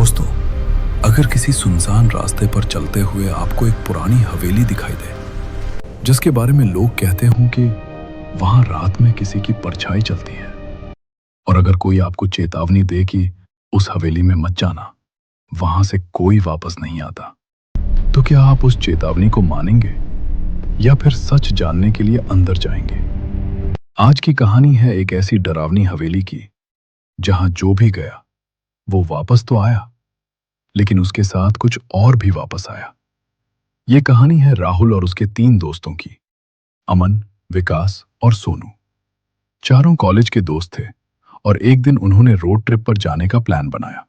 दोस्तों, अगर किसी सुनसान रास्ते पर चलते हुए आपको एक पुरानी हवेली दिखाई दे जिसके बारे में लोग कहते हों कि वहां रात में किसी की परछाई चलती है, और अगर कोई आपको चेतावनी दे कि उस हवेली में मत जाना, वहां से कोई वापस नहीं आता, तो क्या आप उस चेतावनी को मानेंगे या फिर सच जानने के लिए अंदर जाएंगे? आज की कहानी है एक ऐसी डरावनी हवेली की जहां जो भी गया वो वापस तो आया, लेकिन उसके साथ कुछ और भी वापस आया। ये कहानी है राहुल और उसके 3 दोस्तों की, अमन, विकास और सोनू। चारों कॉलेज के दोस्त थे और एक दिन उन्होंने रोड ट्रिप पर जाने का प्लान बनाया।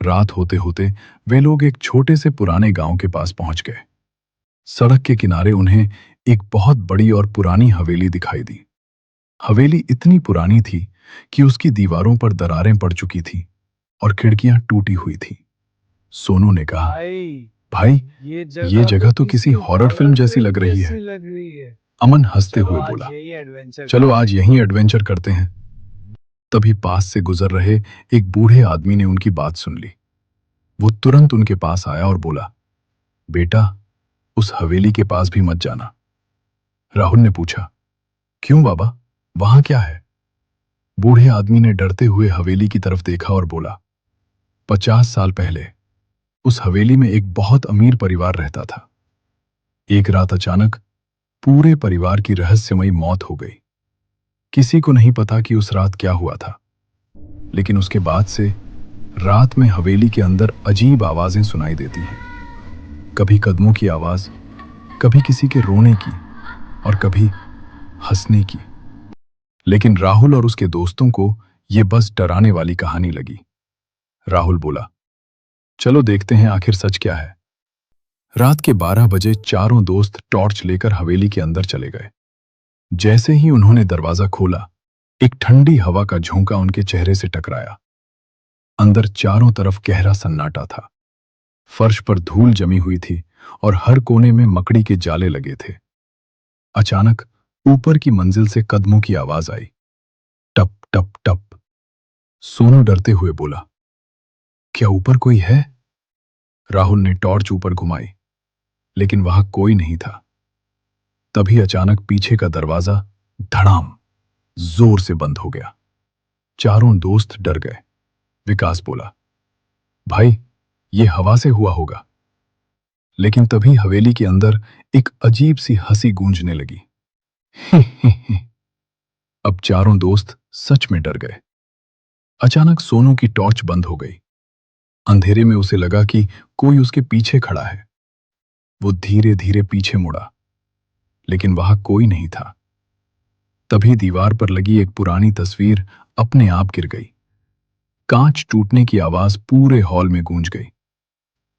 रात होते होते वे लोग एक छोटे से पुराने गांव के पास पहुंच गए। सड़क के किनारे उन्हें एक बहुत बड़ी और पुरानी हवेली दिखाई दी। हवेली इतनी पुरानी थी कि उसकी दीवारों पर दरारें पड़ चुकी थी और खिड़कियां टूटी हुई थी। सोनू ने कहा, भाई, ये जगह तो किसी हॉरर फिल्म जैसी लग रही है। अमन हंसते हुए बोला, चलो आज यहीं एडवेंचर करते हैं। तभी पास से गुजर रहे एक बूढ़े आदमी ने उनकी बात सुन ली। वो तुरंत उनके पास आया और बोला, बेटा, उस हवेली के पास भी मत जाना। राहुल ने पूछा, क्यों बाबा, वहां क्या है? बूढ़े आदमी ने डरते हुए हवेली की तरफ देखा और बोला, 50 साल पहले उस हवेली में एक बहुत अमीर परिवार रहता था। एक रात अचानक पूरे परिवार की रहस्यमयी मौत हो गई। किसी को नहीं पता कि उस रात क्या हुआ था, लेकिन उसके बाद से रात में हवेली के अंदर अजीब आवाजें सुनाई देती हैं। कभी कदमों की आवाज, कभी किसी के रोने की और कभी हंसने की। लेकिन राहुल और उसके दोस्तों को यह बस डराने वाली कहानी लगी। राहुल बोला, चलो देखते हैं आखिर सच क्या है। रात के 12 बजे चारों दोस्त टॉर्च लेकर हवेली के अंदर चले गए। जैसे ही उन्होंने दरवाजा खोला, एक ठंडी हवा का झोंका उनके चेहरे से टकराया। अंदर चारों तरफ गहरा सन्नाटा था। फर्श पर धूल जमी हुई थी और हर कोने में मकड़ी के जाले लगे थे। अचानक ऊपर की मंजिल से कदमों की आवाज आई, टप टप टप। सोनू डरते हुए बोला, क्या ऊपर कोई है? राहुल ने टॉर्च ऊपर घुमाई, लेकिन वहां कोई नहीं था। तभी अचानक पीछे का दरवाजा धड़ाम जोर से बंद हो गया। चारों दोस्त डर गए। विकास बोला, भाई, ये हवा से हुआ होगा। लेकिन तभी हवेली के अंदर एक अजीब सी हंसी गूंजने लगी। अब चारों दोस्त सच में डर गए। अचानक सोनू की टॉर्च बंद हो गई। अंधेरे में उसे लगा कि कोई उसके पीछे खड़ा है। वो धीरे धीरे पीछे मुड़ा, लेकिन वहां कोई नहीं था। तभी दीवार पर लगी एक पुरानी तस्वीर अपने आप गिर गई। कांच टूटने की आवाज पूरे हॉल में गूंज गई।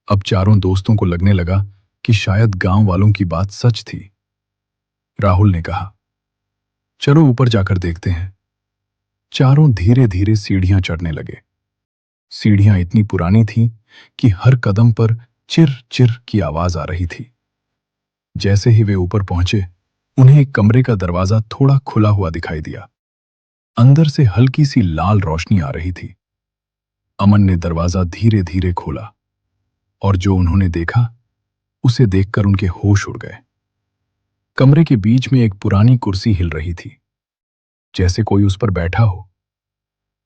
अब चारों दोस्तों को लगने लगा कि शायद गांव वालों की बात सच थी। राहुल ने कहा, चलो ऊपर जाकर देखते हैं। चारों धीरे धीरे सीढ़ियां चढ़ने लगे। सीढ़ियां इतनी पुरानी थीं कि हर कदम पर चिर चिर की आवाज आ रही थी। जैसे ही वे ऊपर पहुंचे, उन्हें एक कमरे का दरवाजा थोड़ा खुला हुआ दिखाई दिया। अंदर से हल्की सी लाल रोशनी आ रही थी। अमन ने दरवाजा धीरे धीरे खोला और जो उन्होंने देखा, उसे देखकर उनके होश उड़ गए। कमरे के बीच में एक पुरानी कुर्सी हिल रही थी, जैसे कोई उस पर बैठा हो,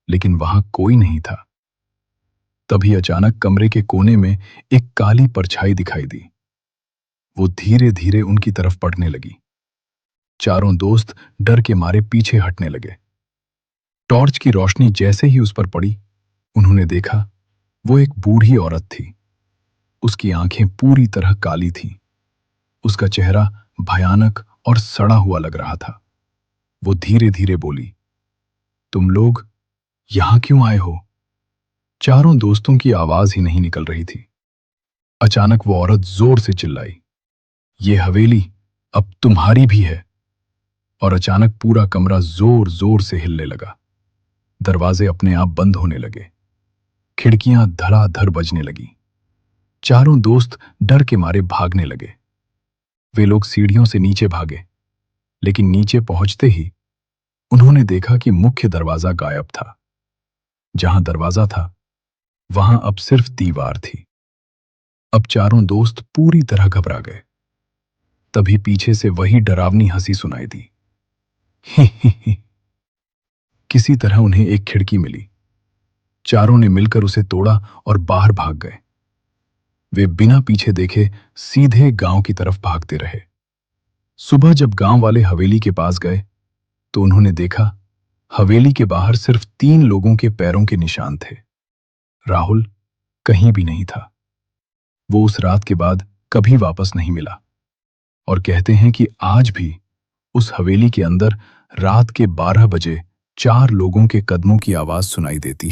लेकिन वहां कोई नहीं था। तभी अचानक कमरे के कोने में एक काली परछाई दिखाई दी। वो धीरे धीरे उनकी तरफ बढ़ने लगी। चारों दोस्त डर के मारे पीछे हटने लगे। टॉर्च की रोशनी जैसे ही उस पर पड़ी, उन्होंने देखा वो एक बूढ़ी औरत थी। उसकी आंखें पूरी तरह काली थीं। उसका चेहरा भयानक और सड़ा हुआ लग रहा था। वो धीरे धीरे बोली, तुम लोग यहां क्यों आए हो? चारों दोस्तों की आवाज ही नहीं निकल रही थी। अचानक वो औरत जोर से चिल्लाई, ये हवेली अब तुम्हारी भी है। और अचानक पूरा कमरा जोर जोर से हिलने लगा। दरवाजे अपने आप बंद होने लगे। खिड़कियां धड़ाधड़ बजने लगी। चारों दोस्त डर के मारे भागने लगे। वे लोग सीढ़ियों से नीचे भागे, लेकिन नीचे पहुंचते ही उन्होंने देखा कि मुख्य दरवाजा गायब था। जहां दरवाजा था, वहां अब सिर्फ दीवार थी। अब चारों दोस्त पूरी तरह घबरा गए। तभी पीछे से वही डरावनी हंसी सुनाई दी। किसी तरह उन्हें एक खिड़की मिली। चारों ने मिलकर उसे तोड़ा और बाहर भाग गए। वे बिना पीछे देखे सीधे गांव की तरफ भागते रहे। सुबह जब गांव वाले हवेली के पास गए तो उन्होंने देखा, हवेली के बाहर सिर्फ 3 लोगों के पैरों के निशान थे। राहुल कहीं भी नहीं था। वो उस रात के बाद कभी वापस नहीं मिला और कहते हैं कि आज भी उस हवेली के अंदर रात के 12 बजे 4 लोगों के कदमों की आवाज सुनाई देती है।